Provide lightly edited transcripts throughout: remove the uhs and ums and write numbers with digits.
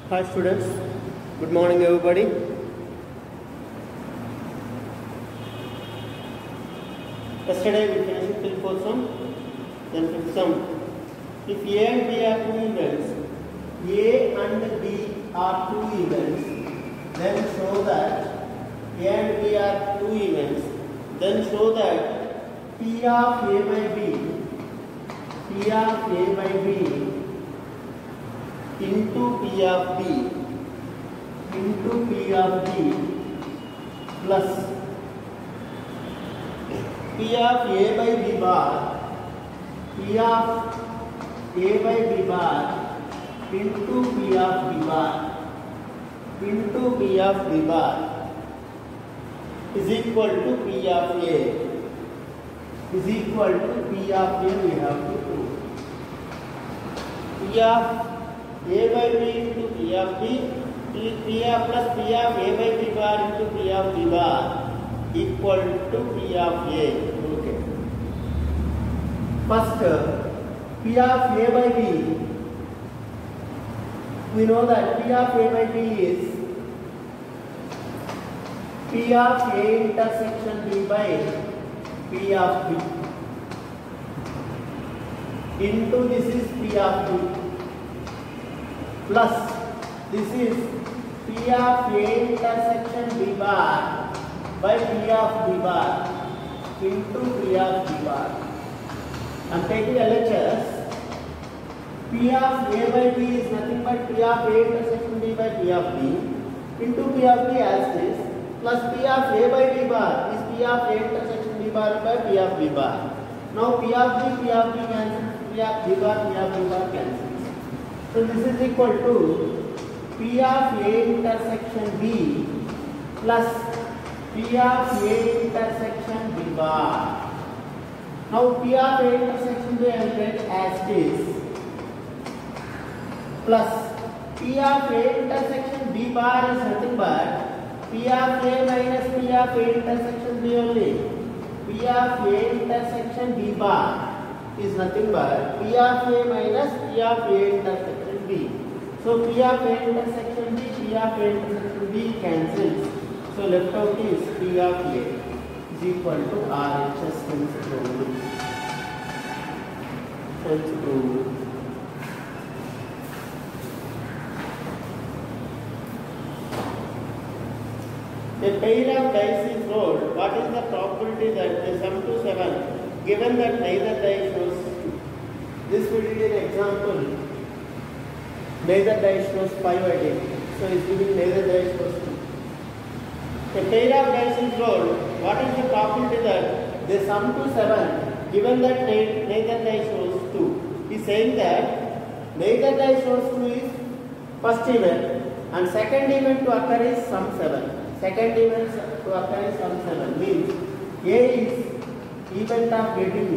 Hi students, good morning everybody. Yesterday we finished till fourth sum, then fifth sum. If A and B are two events, A and B are two events, then show that A and B are two events, then show that P of A by B into P of B plus P of A by B bar into P of B bar is equal to P of A we have to prove. P of A by B into P of B plus P of A by B bar into P of B bar equal to P of A. Okay. First, P of A by B. We know that P of A by B is P of A intersection B by P of B into this is P of B plus this is P of A intersection B bar by P of B bar into P of B bar. I am taking LHS. P of A by B is nothing but P of A intersection B by P of B into P of B as this plus P of A by B bar is P of A intersection B bar by P of B bar. Now P of B cancels, P of B bar cancels. So this is equal to P of A intersection B plus P of A intersection B bar. Now P of A intersection B I will get as this plus P of A intersection B bar is nothing but P of A minus P of A intersection B only. P of A intersection B bar is nothing but P of A minus P of A intersection B. So P of A intersection B, P of A intersection B cancels. So left out is P of A is equal to RHS hence proved. A pair of dice is rolled. What is the probability that they sum to 7 given that neither die shows 2? This we did an example. Neither die shows 5 I did. So it is giving neither die shows 2. A pair of dice is rolled. What is the probability that they sum to 7 given that neither die shows 2? He is saying that neither die shows 2 is first event and second event to occur is sum 7. Second event to occur is sum 7 means A is event of getting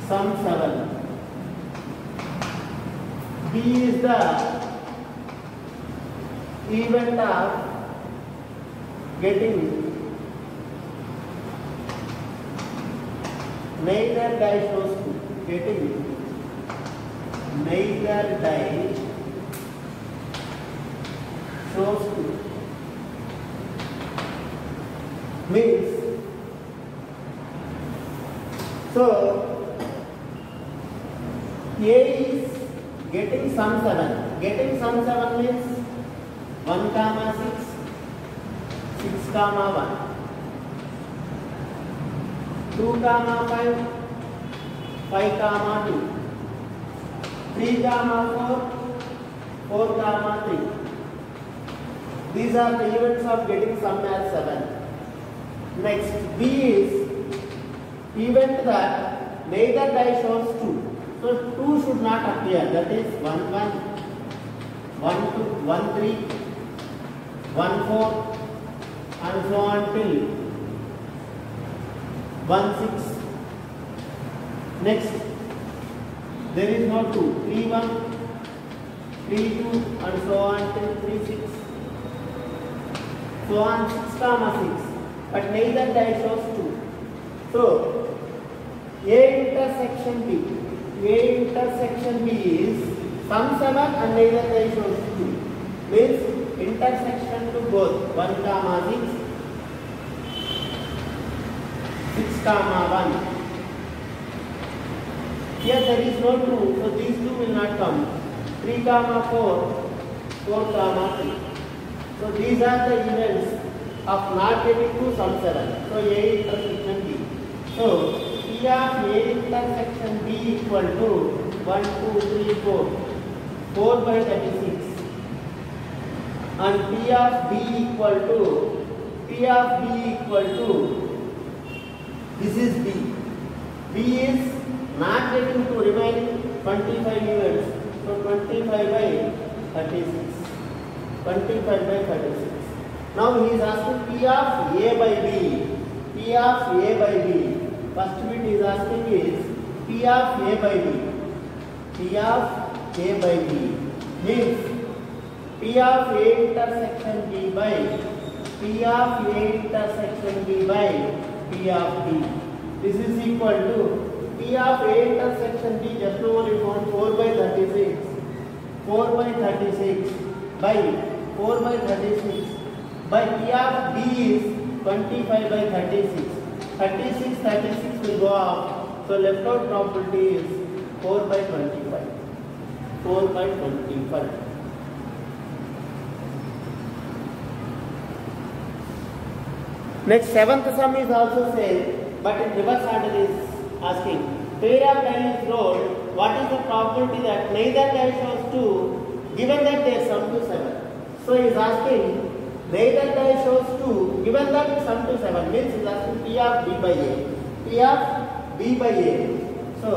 sum 7. B is the event of getting neither die shows 2. Getting neither die shows 2 means so A is getting sum 7. Getting sum 7 means 1 comma 6, 6 comma 1, 2 comma 5, 5 comma 2. 3 comma 4, 4 comma 3. These are the events of getting sum as 7. Next, B is event that neither die shows 2. So 2 should not appear. That is 1 1, 1 2, 1 3, 1 4, and so on till 1 6. Next, there is no 2. 3 1, 3 2, and so on till 3 6. So on 6 comma 6. But neither die shows 2. So A intersection B intersection B is sum 7 and neither they shows 2. Means intersection to both 1 comma 6, 6 comma 1. Here there is no 2, so these 2 will not come. 3 comma 4, 4 comma 3. So these are the events of not getting to sum 7. So A intersection B. So P of A intersection B equal to 1, 2, 3, 4. 4 by 36. And P of B equal to this is B. B is not getting to remaining 25 units. So 25 by 36. 25 by 36. Now he is asking P of A by B. P of A by B. First bit he is asking is P of A by B. P of A by B means P of A intersection B by P of A intersection B by P of B. This is equal to P of A intersection B, just now only found 4 by 36. 4 by 36 by 4 by 36 by P of B is 25 by 36. 36 will go off. So left out probability is 4 by 25. 4 by 25. Next, seventh sum is also same, but in reverse order is asking. Pair of die is rolled. What is the probability that neither die shows 2 given that they sum to 7? So he is asking neither die shows 2 given that it sum to 7 means he is asking P of B by A. P of B by A. So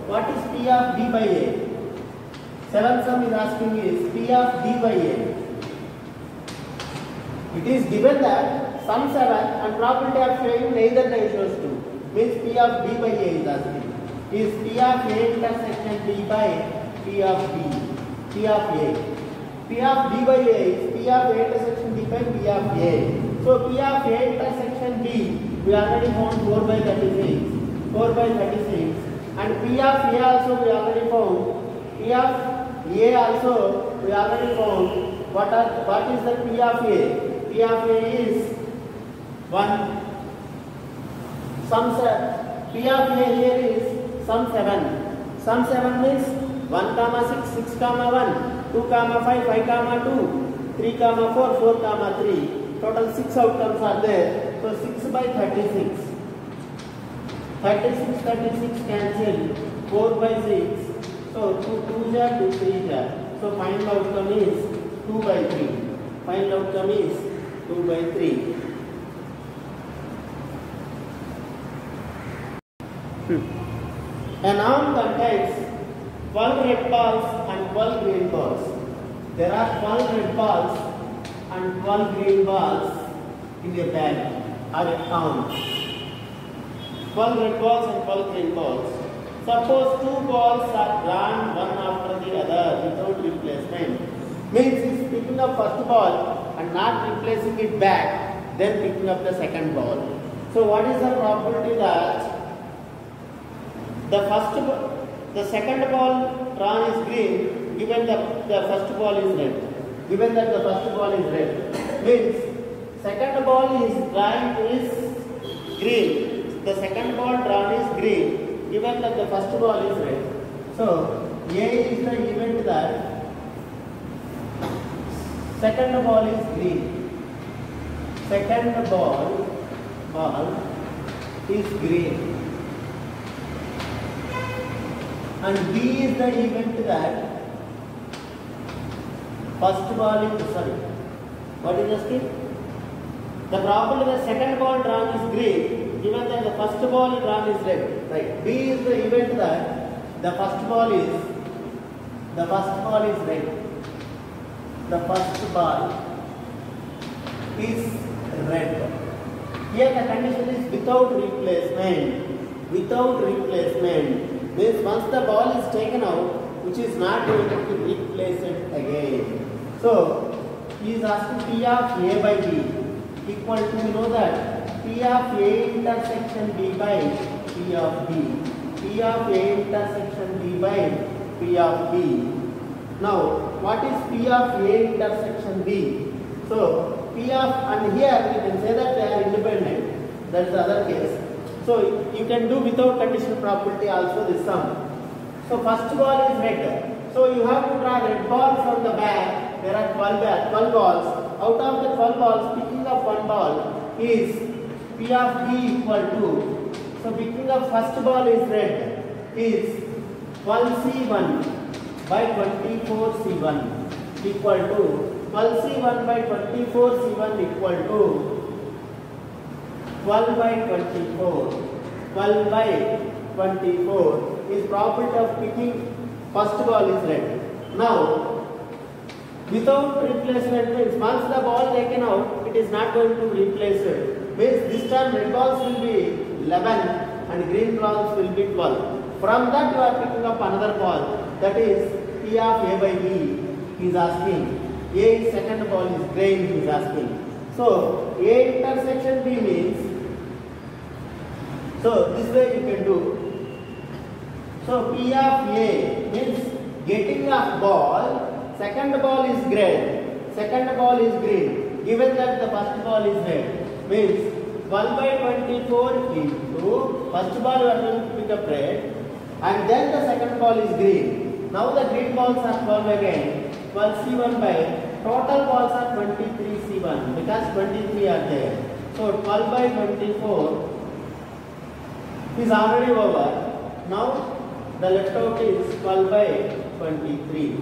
what is P of B by A? Seventh sum is asking is P of B by A. It is given that sum 7 and probability of showing neither die shows 2 means P of B by A is asking. Is P of A intersection B by P of B. P of A. P of B by A is P of A intersection B by P of A. So P of A intersection B we already found 4 by 36. 4 by 36. And P of A also we already found. P of A also we already found. What is the P of A? P of A is 1. Sum 7. P of A here is sum 7. Sum 7 means 1 comma 6, 6 comma 1, 2 comma 5, 5 comma 2, 3 comma 4, 4 comma 3. Total 6 outcomes are there. So 6 by 36. 36 cancel. 4 by 6. So 2 jar, 2 3 jar. So final outcome is 2 by 3. Final outcome is 2 by 3. A noun contains 12 red balls and 12 green balls. There are 12 red balls and 12 green balls in a bag or a noun. 12 red balls and 12 green balls. Suppose 2 balls are drawn one after the other without replacement. Means he is picking up first ball and not replacing it back, then picking up the second ball. So what is the probability that the second ball drawn is green given the first ball is red? Given that the first ball is red, means second ball is drawn is green. The second ball drawn is green given that the first ball is red. So A is the event that second ball is green. Second ball is green. And B is the event that first ball is, sorry, what is the scheme? The probability the second ball drawn is green given that the first ball drawn is red. Right. B is the event that the first ball is red. The first ball is red. Here the condition is without replacement. Without replacement means once the ball is taken out, which is not going to be replaced again. So he is asking P of A by B equal to, you know that P of A intersection B by P of B. P of A intersection B by P of B. Now, what is P of A intersection B? So, P of, and here you can say that they are independent. That is the other case. So, you can do without conditional property also this sum. So, first ball is red. So, you have to draw red ball from the bag. There are 12 balls. Out of the 12 balls, picking up one ball is P of B equal to, so picking up first ball is red, is 12C1 by 24C1 equal to 12C1 by 24C1 equal to 12 by 24. 12 by 24 is property of picking first ball is red. Now, without replacement means once the ball taken out, it is not going to replace it. Means this time red balls will be 11 and green balls will be 12. From that you are picking up another ball, that is P of A by B. He is asking. A second ball is green, he is asking. So A intersection B means, so this way you can do. So P of A means getting of ball. Second ball is red, second ball is green, given that the first ball is red, means 12 by 24 into, first ball you are going to pick up red, and then the second ball is green. Now the green balls are 12 again, 12C1 by, total balls are 23C1, because 23 are there. So 12 by 24 is already over. Now the left out is 12 by 23.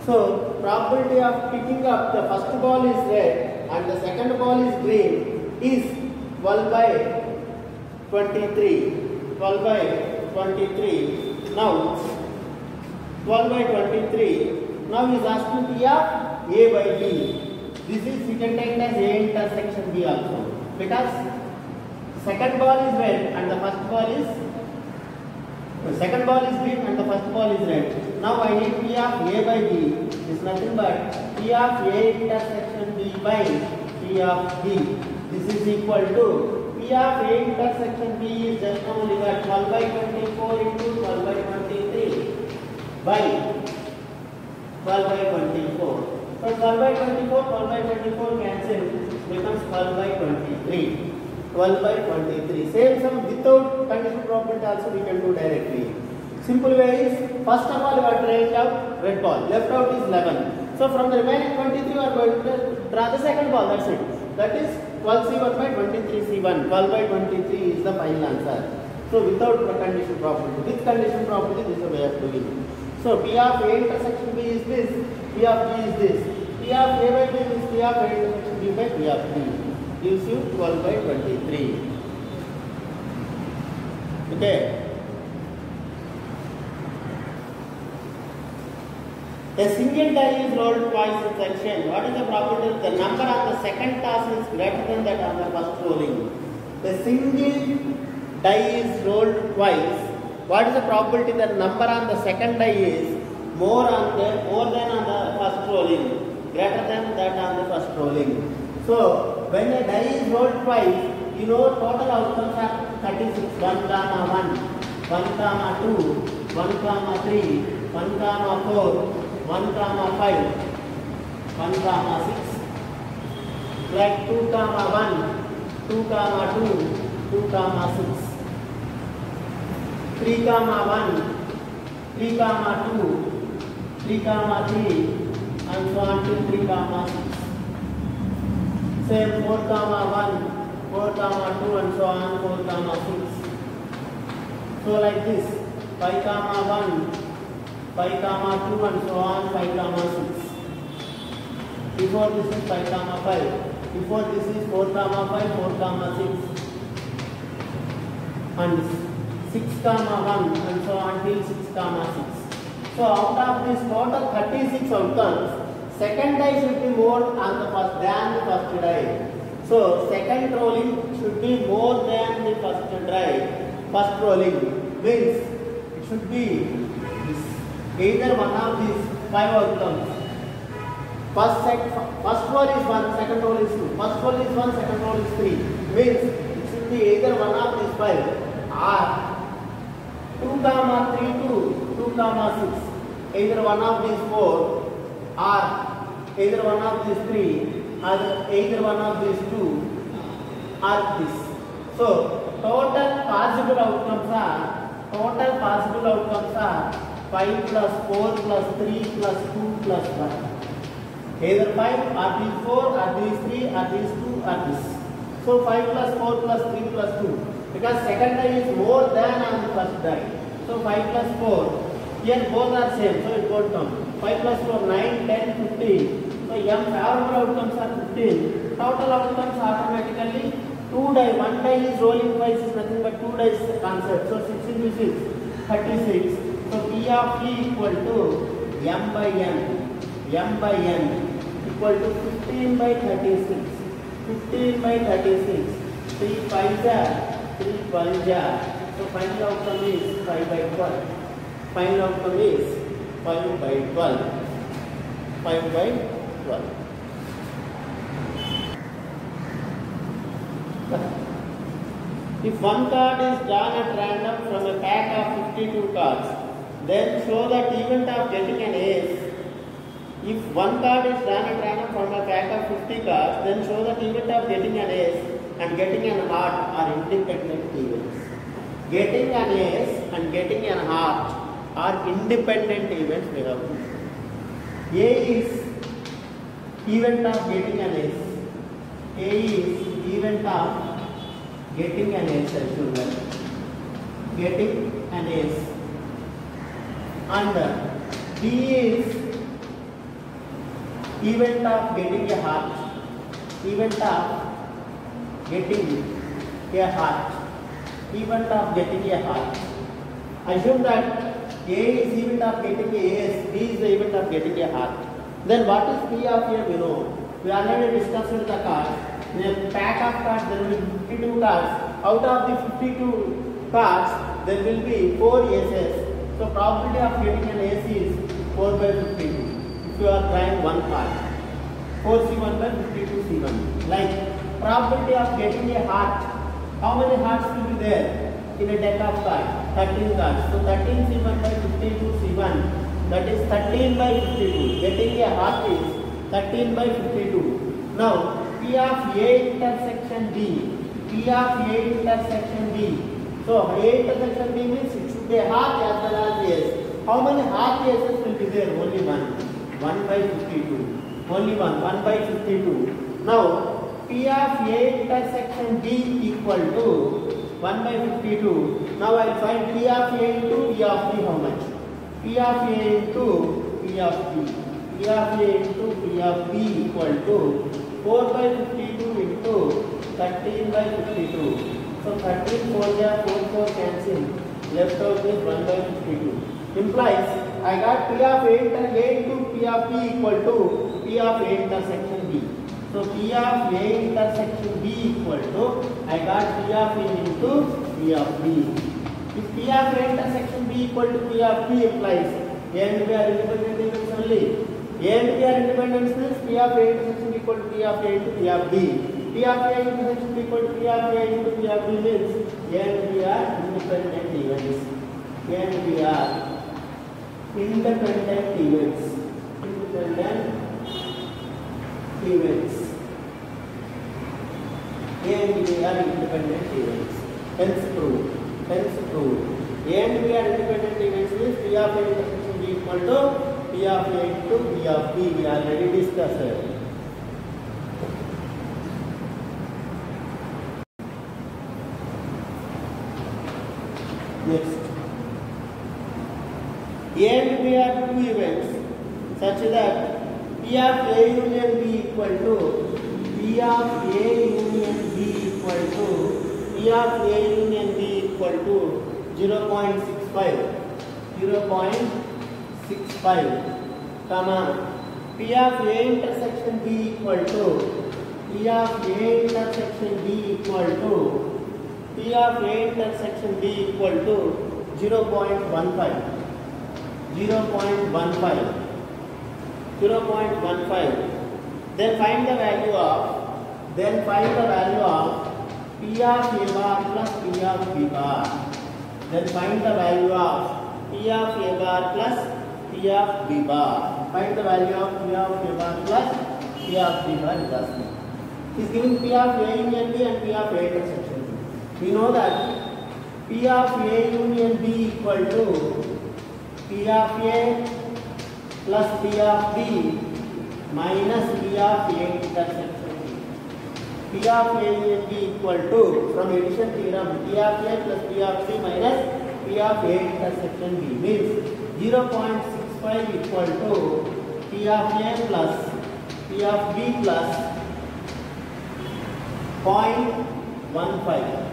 So, probability of picking up the first ball is red and the second ball is green is 12 by 23. 12 by 23. Now, 12 by 23. Now, he is asking P of A by B. This is, you can take as A intersection B also. Because second ball is red and the first ball is, the second ball is green and the first ball is red. Now I need P of A by B is nothing but P of A intersection B by P of B. This is equal to P of A intersection B is just now we got 12 by 24 into 12 by 23 by 12 by 24. So 12 by 24, 12 by 24 cancel becomes 12 by 23. 12 by 23. Same sum without conditional property also we can do directly. Simple way is, first of all you are trying out red ball, left out is 11. So from the remaining 23 you are going to draw the second ball, that's it. That is 12C1 by 23C1. 12 by 23 is the final answer. So without the conditional property. With conditional property this is the way of doing it. So P of A intersection B is this, P of B is this. P of A by B is P of A intersection B by P of B. Gives you 12 by 23. Okay. A single die is rolled twice in section. What is the probability? The number on the second toss is greater than that on the first rolling. A single die is rolled twice. What is the probability that number on the second die is more than on the first rolling, greater than that on the first rolling? So when a die is rolled twice, you know total outcomes are 36. 1, 1, 1, 2, 1, 3, 1, 4. 1, 5, 1, 6, like 2, 1, 2, 2, 2, 6, 3, 1, 3, 2, 3, 3, and so on to 3, 6. Same 4, 1, 4, 2, and so on 4, 6. So like this, 5, 1, 5, 2 and so on 5, 6. Before this is 5, 5. Before this is 4, 5, 4, 6. And 6, 1 and so on till 6, 6. So out of this total 36 outcomes, second die should be more on the first than the first die. So second rolling should be more than the first die. First rolling means it should be either one of these 5 outcomes. First roll is 1, second roll is 2. First roll is 1, second roll is 3. Means it should be either one of these 5 or 2, 3, 2 comma 6. Either one of these 4 or either one of these 3 or either one of these 2 or this. So total possible outcomes are 5 plus 4 plus 3 plus 2 plus 1. Either 5 or these 4 or these 3 or these 2 or this. So 5 plus 4 plus 3 plus 2. Because second die is more than on the first die. So 5 plus 4. Here both are same. So it won't come. 5 plus 4, 9, 10, 15. So M favorable outcomes are 15. Total outcomes automatically 2 die. 1 die is rolling twice is nothing but 2 dice concept. So 6 into 6, 36. So P of E equal to M by N. M by N equal to 15 by 36. 15 by 36. 3 5 are 3 12 are. So final outcome is 5 by 12. Final outcome is 5 by 12. 5 by 12. If one card is drawn at random from a pack of 52 cards, then show that event of getting an ace. If one card is drawn at random from a pack of 50 cards, then show that event of getting an ace and getting an heart are independent events. Getting an ace and getting an heart are independent events we have to show. A is event of getting an ace. A is event of getting an ace, children. Getting an ace. And B is event of getting a heart. Event of getting a heart. Event of getting a heart. Assume that A is event of getting a ace, B is the event of getting a heart. Then what is P of A we know? We already discussed the cards. In a pack of cards there will be 52 cards. Out of the 52 cards there will be 4 aces. So probability of getting an ace is 4 by 52. If you are trying one card. 4C1 by 52C1. Like probability of getting a heart. How many hearts will be there in a deck of cards? 13 cards. So 13C1 by 52C1. That is 13 by 52. Getting a heart is 13 by 52. Now P of A intersection B. P of A intersection B. So A intersection B means it should be a heart as well as ace. How many heart aces will be there? Only one. 1 by 52. Only one. 1 by 52. Now P of A intersection B equal to 1 by 52. Now I will find P of A into P of B how much? P of A into P of B. P of A into P of B equal to 4 by 52 into 13 by 52. So 13 4 cancel. Left out is 1 by 52. Implies I got P of A into P of B equal to P of A intersection B. So P of A intersection B equal to I got P of A into P of B. If P of A intersection B equal to P of B implies A and B are independent events only. A and B are independent means P of A intersection equal to P of A into P of B. P of A intersection equal to P of A into P of B means A and B are independent events. A and B are independent events. Independent events. A and B are independent events. Hence proved. Hence proved. A and B are independent events means P of A intersection B equal to P of A into P of B. We already discussed. Next. A and B are two events such that P of A union B equal to P of A union B equal to P of A union B equal to 0.65. 0.65 comma P of A intersection B equal to P of A intersection B equal to P of A intersection B equal to 0.15. 0.15. 0.15. Then find the value of P of A bar plus P of B bar. Then find the value of P P of A bar plus P of B bar. Find the value of P of A bar plus P of B bar is asking. He is giving P of A union B and P of A intersection B. We know that P of A union B equal to P of A plus P of B minus P of A intersection B. P of A union B equal to, from addition theorem, P of A plus P of B minus P of A intersection B means 0.65 equal to P of A plus P of B plus 0.15.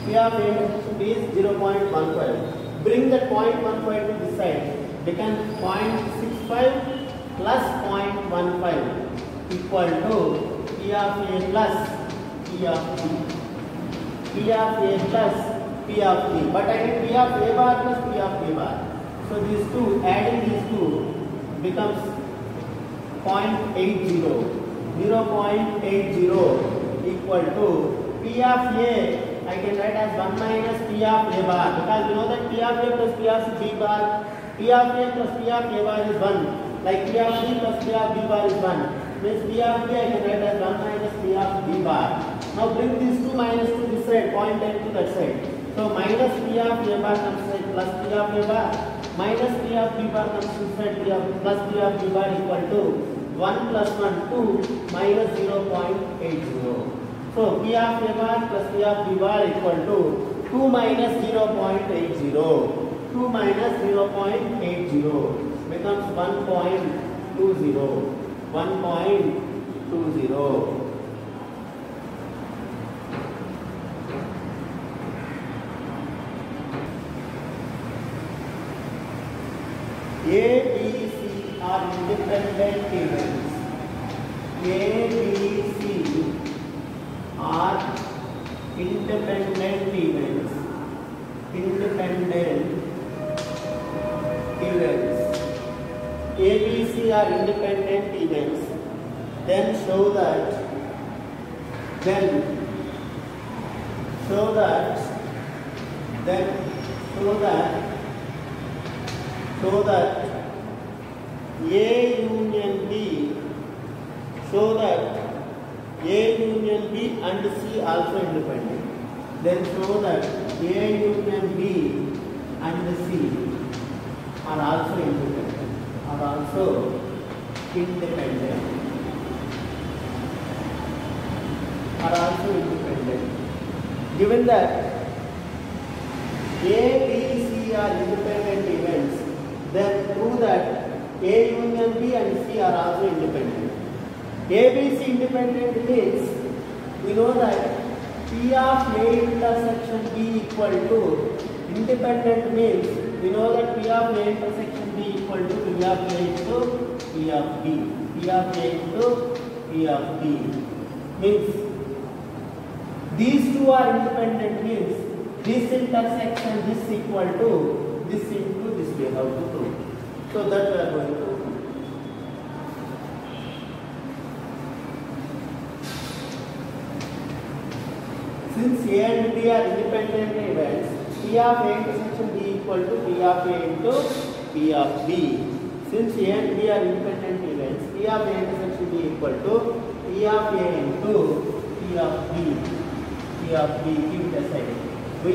P of A intersection B is 0.15. Bring that 0.15 to this side, become 0.65 plus 0.15 equal to P of A plus P of B. P of A plus P of B. But I need P of A bar plus P of B bar. So these two, adding these two becomes 0.80. 0.80 equal to P of A. I can write as 1 minus P of A bar, because we know that P of A plus P of B bar, P of A plus P of A bar is 1. Like P of B plus P of B bar is 1. Means P of B I can write as 1 minus P of B bar. Now bring these two minus to this side, 0.10 to that side. So minus P of A bar comes to side plus P of A bar. Minus P of B bar comes to side plus P of B bar equal to 1 plus 1, 2 minus 0.80. So P of A bar plus P of B bar equal to 2 minus 0.80. 2 minus 0.80 becomes 1.20. 1.20. A, B, C are independent events. A, B, C are independent events. Independent events. A, B, C are independent events. Then show that A union B, show that A union B and C also independent. Then show that A union B and C are also independent. Given that A, B, C are independent events, then prove that A union B and C are also independent. A, B, C independent means we know that P of A intersection B equal to, independent means we know that P of A intersection B equal to P of A into P of B. P of A into P of B means these two are independent means this intersection this equal to this into this we have to prove. So that we are going to prove. Since A and B are independent events, P of A intersection B equal to P of A into P of B. Since A and B are independent events, P of A intersection B equal to P of A into P of B. P of B, keep it aside. We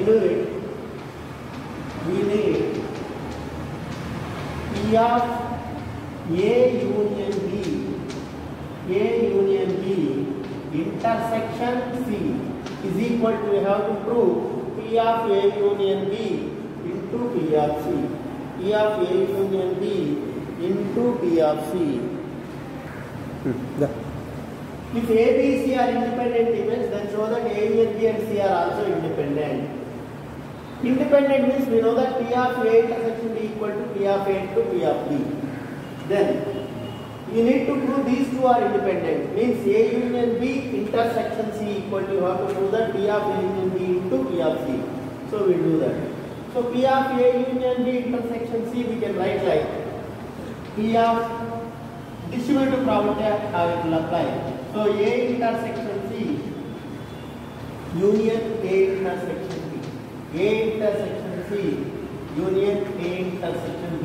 need P of A union B intersection C is equal to, we have to prove P of A union B into P of C. P of A union B into P of C. If A, B, C are independent events, then show that A union B and C are also independent. Independent means we know that P of A intersection B equal to P of A into P of B. Then you need to prove these two are independent. Means A union B intersection C equal to, you have to prove that P of A union B into P of C. So we will do that. So P of A union B intersection C we can write like P of distributive property I will apply. So A intersection C union A intersection B. A intersection C union A intersection B.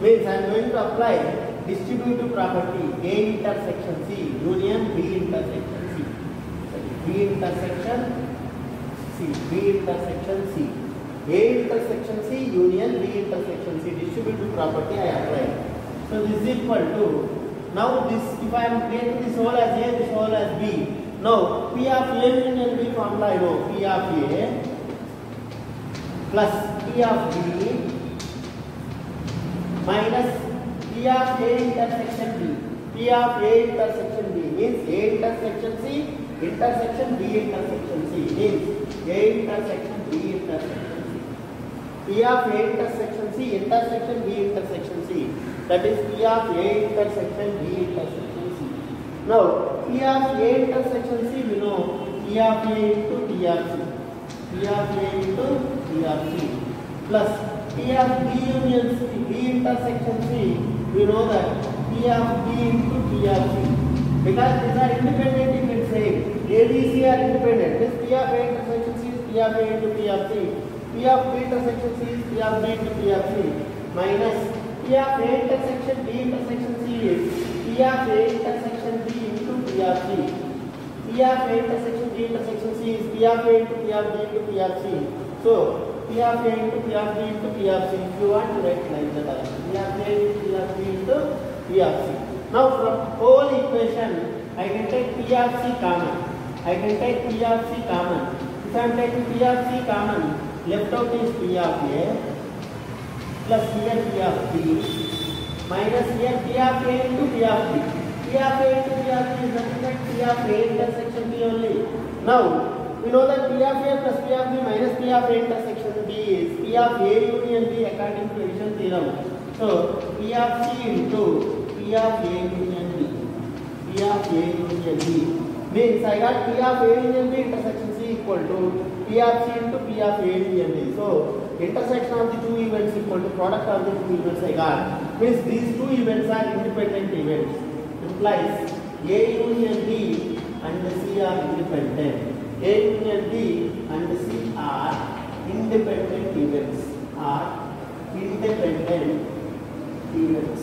Means I am going to apply distributive property A intersection C union B intersection C. B intersection C. B intersection C. A intersection C union B intersection C. Distributive property I apply. So this is equal to, now this, if I am creating this whole as A, this whole as B. Now P of A union B formula I know. P of A plus P of B minus P of A intersection B. P of A intersection B means A intersection C intersection B intersection C means A intersection B intersection C. P of A intersection C intersection B intersection C, that is P of A intersection B intersection C. Now P of A intersection C we know P of A into P of C. P of A into P of C plus P of B union C, B intersection C, we know that P of B into P of C. Because these are independent, you can say A, B, C are independent. This P of A intersection C is P of A into P of C. P of B intersection C is P of B into P of C minus P of A intersection B intersection C is P of A intersection B into P of C. P of A intersection B intersection C is P of A into P of B into P of C. So P of A into P of B into P of C. If you want to write like that, P of A into P of B into P of C. Now from whole equation, I can take P of C common. I can take P of C common. If I am taking P of C common, left out is P of A plus here P of B minus here P of A into P of B. P of A into P of B is nothing but P of A intersection B only. Now we know that P of A plus P of B minus P of A intersection B is P of A union B according to addition theorem. So P of C into P of A union B. P of A union B means I got P of A union B intersection C equal to P of C into P of A union B. So intersection of the two events equal to product of the two events I got. Means these two events are independent events. Implies A union B and C are independent. A union B and C are independent events. Are independent events.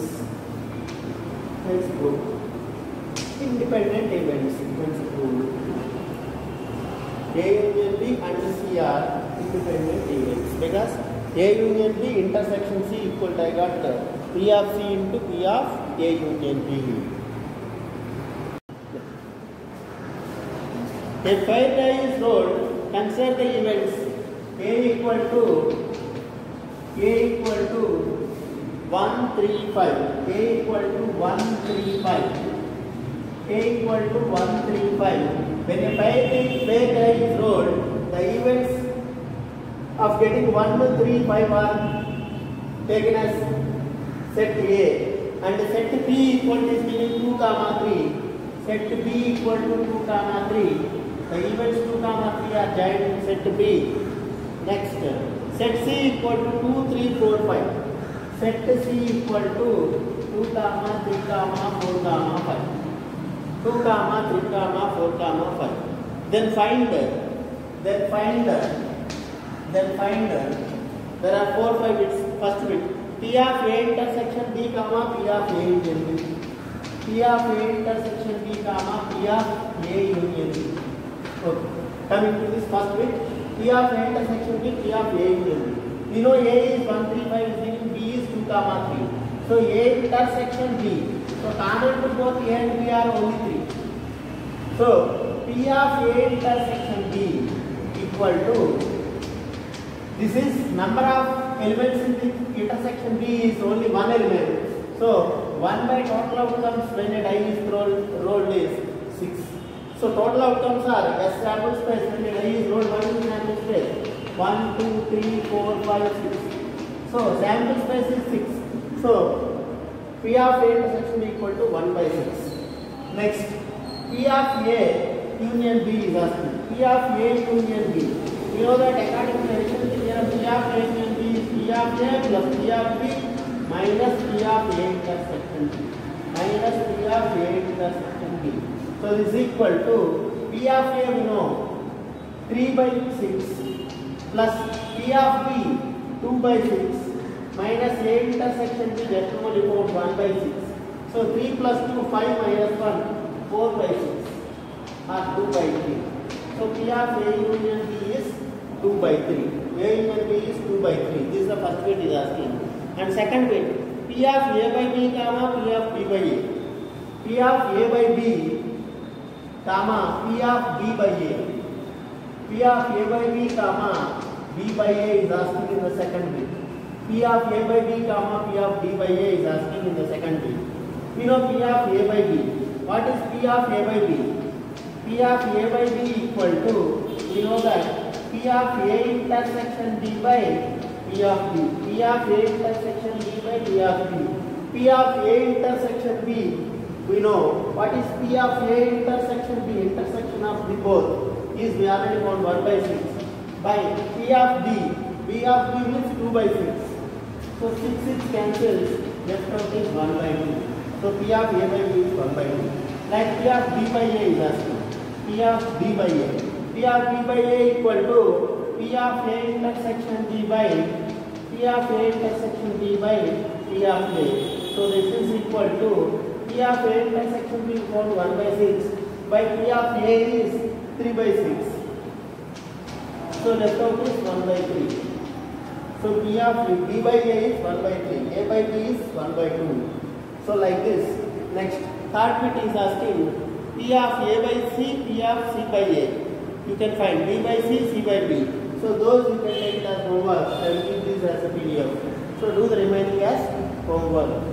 Let's go. Independent events. Let's go. A union B and C are independent events because A union B intersection C equal to I got P of C into P of A union B. A fire die is rolled, consider the events A equal to 135. A equal to 135. A equal to 135. When a fire die is rolled, the events of getting 1 to 3, 5 are taken as set A and set B equal to is given 2, 3. Set B equal to 2, 3. The events 2, 3 are joined in set B. Next, set C equal to 2, 3, 4, 5. Set C equal to 2, 3, 4, 5. 2, 3, 4, 5. Then find. There are 4, 5 bits. First bit. P of A intersection B, P of A union B. P of A intersection B, P of A union B. Okay. Coming to this first bit, P of A intersection B, P of A union B. We know A is 135, is given, B is 2, 3. So A intersection B. So common to both A and B are only 3. So P of A intersection B equal to, this is number of elements in the intersection B is only one element. So 1 by total outcomes when a die is rolled is 6. So total outcomes are S sample space when a die is rolled, what is sample space? 1, 2, 3, 4, 5, 6. So sample space is 6. So P of A intersection equal to 1 by 6. Next, P of A union B is asking. P of A union B. We know that according to addition theorem, P of A union B is P of A plus P of B minus P of A intersection B. Minus P of A intersection B. So this is equal to P of A we know 3 by 6 plus P of B 2 by 6 minus A intersection B, that only about 1 by 6. So 3 plus 2, 5 minus 1, 4 by 6 or 2 by 3. So P of A union B is 2 by 3. A union B is 2 by 3. This is the first bit is asking. And second bit, P of A by B comma P of B by A. P of A by B comma P of B by A. P of A by B comma B by A is asking in the second bit. P of A by B comma P of B by A is asking in the second bit. We know P of A by B. What is P of A by B? P of A by B equal to, we know that P of A intersection B by P of B. P of A intersection B by P of B. P of A intersection B, we know what is P of A intersection B, intersection of the both is we already found 1 by 6 by P of B. B of B means 2 by 6. So 6 cancels, left out is 1 by 2. So P of A by B is 1 by 2. Like P of B by A is asking. P of B by A. P of B by A equal to P of A intersection B by P of A intersection B by P of A. So this is equal to P of A intersection B is 1 by 6 by P of A is 3 by 6. So left out is 1 by 3. So P of B by A is 1 by 3. A by B is 1 by 2. So like this. Next, third bit is asking P of A by C, P of C by A. You can find B by C, C by B. So those you can take it as homework. I will give this as a PDF. So do the remaining as homework.